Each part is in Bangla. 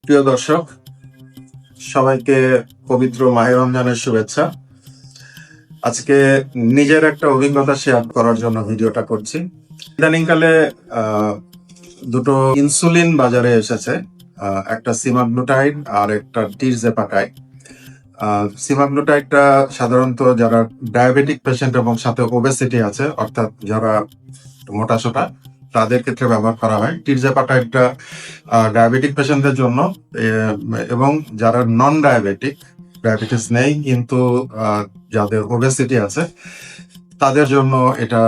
প্রিয় দর্শক, সবাইকে পবিত্র মাহে রমজানের শুভেচ্ছা। আজকে নিজের একটা অভিজ্ঞতা শেয়ার করার জন্য ভিডিওটা করছি। ইদানিংকালে দুটো ইনসুলিন বাজারে এসেছে, একটা সিমাগ্লুটাইড আর একটা টিরজেপাটাইড। সিমাগ্লুটাইডটা সাধারণত যারা ডায়াবেটিক পেশেন্ট এবং সাথে ওবেসিটি আছে, অর্থাৎ যারা মোটাসোটা, তাদের ক্ষেত্রে ব্যবহার করা হয়। টিরজেপাটাইডটা ডায়াবেটিক পেশেন্টদের জন্য, এবং যারা নন ডায়াবেটিস নেই কিন্তু যাদের ওবেসিটি আছে তাদের জন্য এটা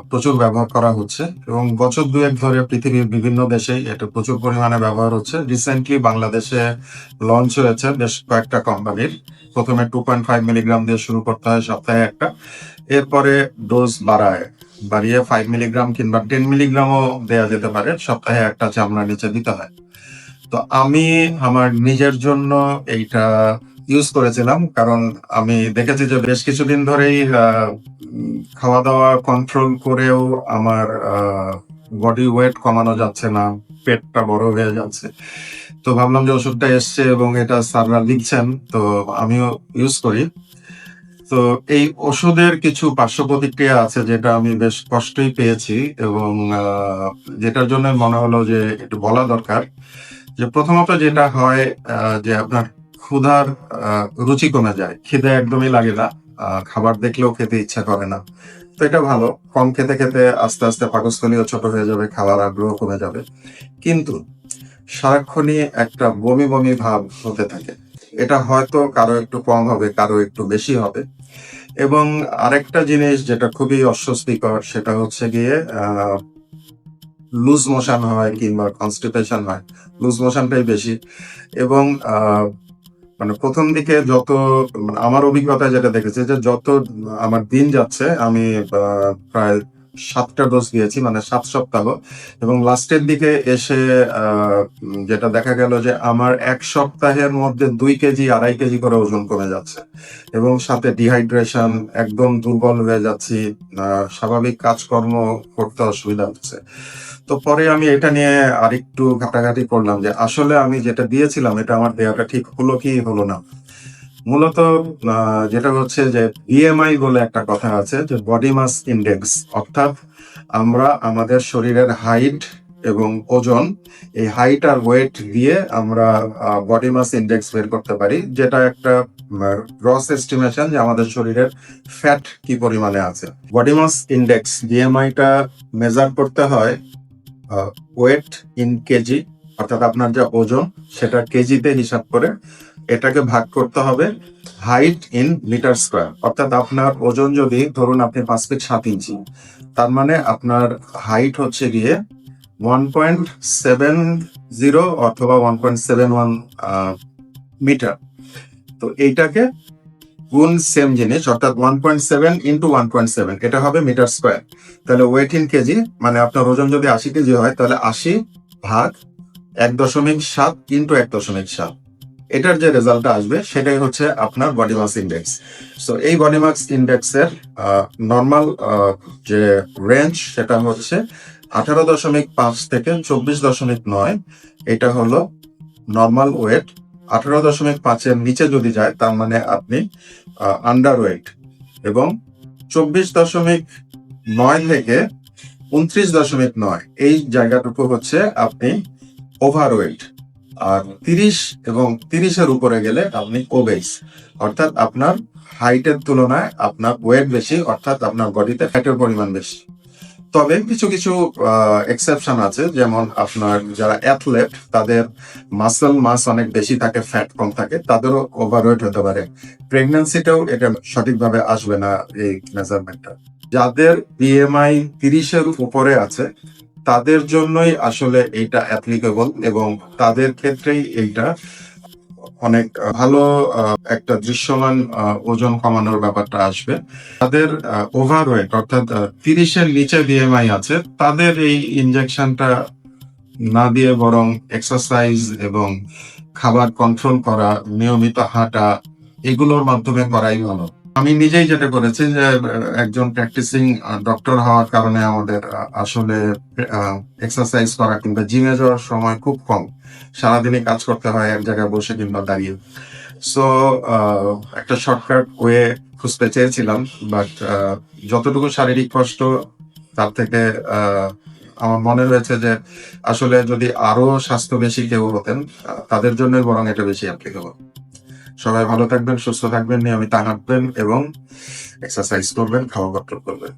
প্রচুর ব্যবহার করা হচ্ছে এবং বছর দুয়েক ধরে পৃথিবীর বিভিন্ন দেশেই এটা প্রচুর পরিমাণে ব্যবহার হচ্ছে। রিসেন্টলি বাংলাদেশে লঞ্চ হয়েছে বেশ কয়েকটা কোম্পানির। প্রথমে 2.5 মিলিগ্রাম দিয়ে শুরু করতে হয় সপ্তাহে একটা, এরপরে ডোজ বাড়িয়ে 5 মিলিগ্রাম কিংবা 10 মিলিগ্রামও দেওয়া যেতে পারে, সপ্তাহে একটা চামড়া নিচে দিতে হয়। তো আমি আমার নিজের জন্য এইটা ইউজ করেছিলাম, কারণ আমি দেখেছি যে বেশ কিছুদিন ধরেই খাওয়া দাওয়া কন্ট্রোল করেও আমার বডি ওয়েট কমানো যাচ্ছে না, পেটটা বড় হয়ে যাচ্ছে। তো ভাবলাম যে ওষুধটা এসছে এবং এটা স্যাররা লিখছেন, তো আমিও ইউজ করি। তো এই ওষুধের কিছু পার্শ্ব প্রতিক্রিয়া আছে যেটা আমি বেশ কষ্টই পেয়েছি এবং যেটার জন্য মনে হলো যে একটু বলা দরকার। যে প্রথমত যেটা হয়, যে আপনার ক্ষুধার রুচি কমে যায়, খিদে একদমই লাগে না, খাবার দেখলেও খেতে ইচ্ছা করে না। তো এটা ভালো, কম খেতে খেতে আস্তে আস্তে পাকস্থলীও ছোট হয়ে যাবে, খাবার আগ্রহ কমে যাবে। কিন্তু সারাক্ষণই একটা বমি বমি ভাব হতে থাকে। এটা হয়তো কারো একটু কম হবে, কারো একটু বেশি হবে। এবং আরেকটা জিনিস যেটা খুবই অস্বস্তিকর, সেটা হচ্ছে গিয়ে লুজ মোশন হয় কিংবা কনস্টিপেশন হয়। লুজ মোশনটাই বেশি। এবং মানে প্রথম দিকে যত, মানে আমার অভিজ্ঞতা যেটা দেখেছি যে যত আমার দিন যাচ্ছে, আমি প্রায় 7টা ডোজ দিয়েছি, মানে 7 সপ্তাহ, এবং লাস্টের দিকে এসে যেটা দেখা গেল যে আমার 1 সপ্তাহের মধ্যে 2 কেজি 2.5 কেজি করে ওজন কমে যাচ্ছে এবং সাথে ডিহাইড্রেশন, একদম দুর্বল হয়ে যাচ্ছি, স্বাভাবিক কাজকর্ম করতে অসুবিধা হচ্ছে। তো পরে আমি এটা নিয়ে আরেকটু ঘাটাঘাটি করলাম যে আসলে আমি যেটা দিয়েছিলাম এটা আমার দেওয়াটা ঠিক হলো কি হলো না। মূলত যেটা হচ্ছে যে বিএমআই বলে একটা কথা আছে, যে বডি মাস ইন্ডেক্স, অর্থাৎ আমরা আমাদের শরীরের হাইট এবং ওজন, এই হাইট আর ওয়েট দিয়ে আমরা বডি মাস ইন্ডেক্স বের করতে পারি, যেটা একটা গ্রস এস্টিমেশন যে আমাদের শরীরের ফ্যাট কি পরিমাণে আছে। বডি মাস ইন্ডেক্স বিএমআইটা মেজার করতে হয় ওয়েট ইন কেজি, অর্থাৎ আপনার যে ওজন সেটা কেজিতে হিসাব করে এটাকে ভাগ করতে হবে হাইট ইন মিটার স্কোয়ার। অর্থাৎ আপনার ওজন যদি ধরুন আপনি 5 ফিট 7 ইঞ্চি, তার মানে আপনার হাইট হচ্ছে গিয়ে 1.70 অথবা 1.71 মিটার। তো এইটাকে গুণ সেম জিনিস, অর্থাৎ 1.7 ইন্টু 1.7, এটা হবে মিটার স্কোয়ার। তাহলে ওয়েট ইন কেজি মানে আপনার ওজন যদি 80 কেজি হয়, তাহলে 80 ভাগ 1.7 ইন্টু 1.7, এটার যে রেজাল্টটা আসবে সেটাই হচ্ছে আপনার বডি মাস ইন্ডেক্স। সো এই বডি মাস ইন্ডেক্সের নর্মাল যে রেঞ্জ সেটা হচ্ছে 18.5 থেকে 24.9। এটা হলো নর্মাল ওয়েট। 18.5-এর নিচে যদি যায় তার মানে আপনি আন্ডার ওয়েট, এবং 24.9 থেকে 29.9 এই জায়গাটুকু হচ্ছে আপনি ওভার ওয়েট। আর 30 এবং 30-এর উপরে গেলে আপনি ওবেস, অর্থাৎ আপনার হাইটের তুলনায় আপনার ওয়েট বেশি, অর্থাৎ আপনার বডিতে ফ্যাটের পরিমাণ বেশি। তবে কিছু কিছু এক্সেপশন আছে, যেমন আপনার যারা অ্যাথলেট তাদের মাসল মাস অনেক বেশি থাকে, ফ্যাট কম থাকে, তাদেরও ওভারওয়েট হতে পারে। প্রেগন্যান্সিতেও এটা সঠিকভাবে আসবে না এই মেজারমেন্টটা। যাদের বিএমআই 30-এর উপরে আছে তাদের জন্যই আসলে এইটা অ্যাপ্লিকেবল, এবং তাদের ক্ষেত্রেই এইটা অনেক ভালো একটা দৃশ্যমান ওজন কমানোর ব্যাপারটা আসবে। তাদের ওভারওয়েট অর্থাৎ 30-এর নিচে বিএমআই আছে, তাদের এই ইনজেকশনটা না দিয়ে বরং এক্সারসাইজ এবং খাবার কন্ট্রোল করা, নিয়মিত হাঁটা, এগুলোর মাধ্যমে করাই ভালো। আমি নিজেই যেটা করেছি যে একজন প্র্যাকটিসিং ডক্টর হওয়ার কারণে আমাদের আসলে এক্সারসাইজ করা কিংবা জিমে যাওয়ার সময় খুব কম। সারাদিনই কাজ করতে হয় এক জায়গায় বসে কিংবা দাঁড়িয়ে। সো একটা শর্টকাট ওয়ে খুঁজতে চেয়েছিলাম, বাট যতটুকু শারীরিক কষ্ট তার থেকে আমার মনে হয়েছে যে আসলে যদি আরো স্বাস্থ্য বেশি কেউ হতেন, তাদের জন্য বরং এটা বেশি অ্যাপ্লিকেবল। সবাই ভালো থাকবেন, সুস্থ থাকবেন, নিয়মিত হাঁটবেন এবং এক্সারসাইজ করবেন, খাওয়া কন্ট্রোল করবেন।